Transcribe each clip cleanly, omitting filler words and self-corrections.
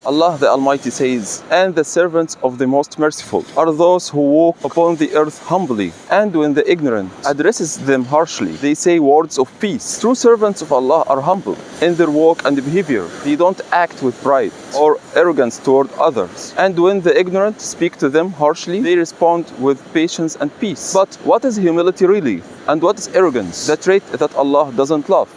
Allah the Almighty says, "And the servants of the Most Merciful are those who walk upon the earth humbly, and when the ignorant addresses them harshly, they say words of peace." True servants of Allah are humble in their walk and behavior. They don't act with pride or arrogance toward others. And when the ignorant speak to them harshly, they respond with patience and peace. But what is humility really? And what is arrogance? The trait that Allah doesn't love.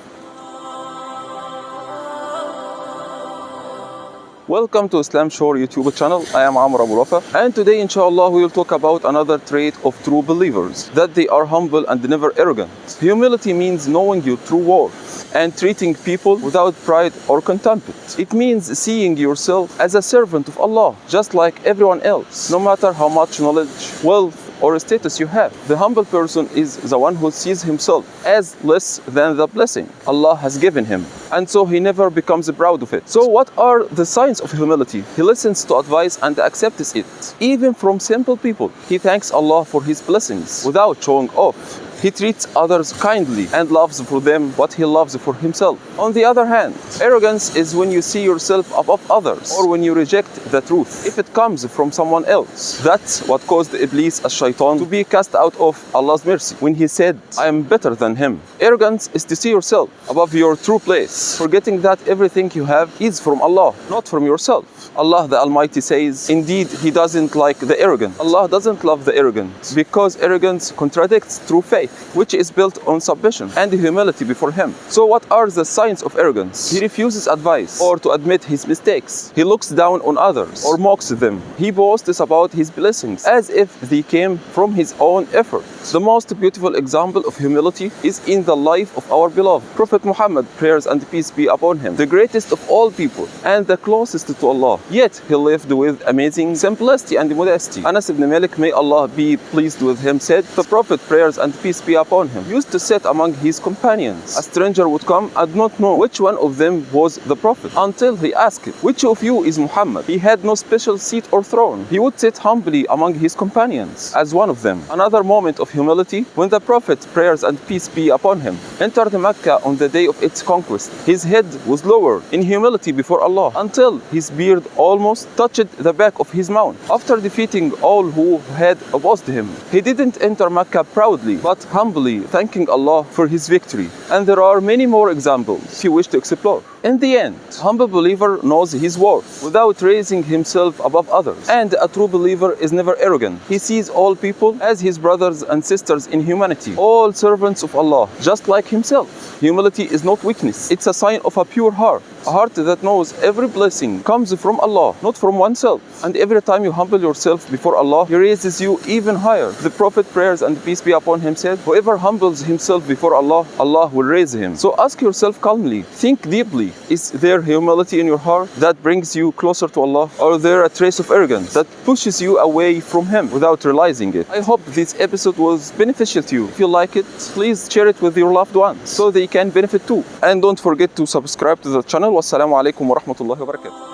Welcome to Islam Shore YouTube channel. I am Amr Abu Rafa, and today inshallah we will talk about another trait of true believers, that they are humble and never arrogant. Humility means knowing your true worth and treating people without pride or contempt. It means seeing yourself as a servant of Allah, just like everyone else, no matter how much knowledge, wealth, or status you have. The humble person is the one who sees himself as less than the blessing Allah has given him, and so he never becomes proud of it. So what are the signs of humility? He listens to advice and accepts it, even from simple people. He thanks Allah for his blessings without showing off. He treats others kindly and loves for them what he loves for himself. On the other hand, arrogance is when you see yourself above others, or when you reject the truth if it comes from someone else. That's what caused Iblis as-Shaytan to be cast out of Allah's mercy when he said, "I am better than him." Arrogance is to see yourself above your true place, forgetting that everything you have is from Allah, not from yourself. Allah the Almighty says, "Indeed, He doesn't like the arrogant." Allah doesn't love the arrogant because arrogance contradicts true faith, which is built on submission and humility before Him. So what are the signs of arrogance? He refuses advice or to admit his mistakes. He looks down on others or mocks them. He boasts about his blessings as if they came from his own effort. The most beautiful example of humility is in the life of our beloved Prophet Muhammad, prayers and peace be upon him, the greatest of all people and the closest to Allah. Yet he lived with amazing simplicity and modesty. Anas ibn Malik, may Allah be pleased with him, said, "The Prophet, prayers and peace be upon him, used to sit among his companions. A stranger would come and not know which one of them was the Prophet until he asked, 'Which of you is Muhammad?' He had no special seat or throne. He would sit humbly among his companions as one of them." Another moment of humility, when the Prophet, prayers and peace be upon him, entered Mecca on the day of its conquest. His head was lowered in humility before Allah until his beard almost touched the back of his mount. After defeating all who had opposed him, he didn't enter Mecca proudly, but humbly thanking Allah for his victory. And there are many more examples if you wish to explore. In the end, a humble believer knows his worth without raising himself above others. And a true believer is never arrogant. He sees all people as his brothers and sisters in humanity, all servants of Allah, just like himself. Humility is not weakness. It's a sign of a pure heart. A heart that knows every blessing comes from Allah, not from oneself. And every time you humble yourself before Allah, He raises you even higher. The Prophet, prayers and peace be upon him, said, "Whoever humbles himself before Allah, Allah will raise him." So ask yourself calmly, think deeply. Is there humility in your heart that brings you closer to Allah? Or is there a trace of arrogance that pushes you away from Him without realizing it? I hope this episode was beneficial to you. If you like it, please share it with your loved ones so they can benefit too. And don't forget to subscribe to the channel. Wassalamu alaikum wa rahmatullahi wa barakatuh.